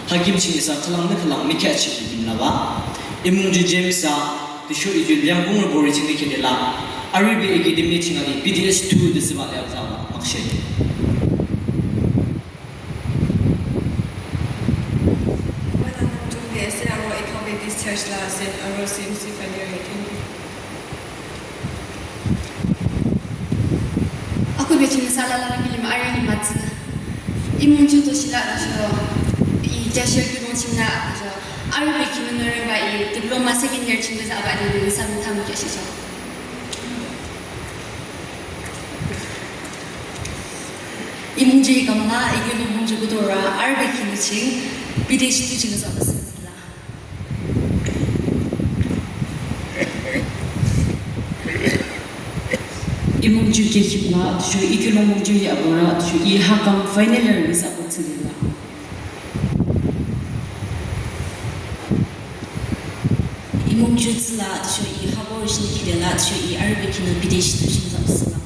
Hakimçiniz kalan mikah çekildim lava. Emuncu James'a düşü idülyam bunur boru için dikediler. Arabi ekidimli için BDS2 dizisi var yaptığım makşey. Aku biasanya salah lagi film Iron Man. Imuncu tu sila tu, ijazah tu macam mana tu. Arabic menurut baik, diploma second year cuma sahabat dia sama tamu ijazah. Imuncu ikamla, ikut imuncu kutora Arabic ni cing, bides tu cuma sahabat sila. Imuncu kekipla, tu ikut imuncu ya abora, tu ihakam final year ni sahabat sila. Imuncu sila, tu ihakam orang ni kita lah, tu Arabic ni bides tu cuma sahabat sila.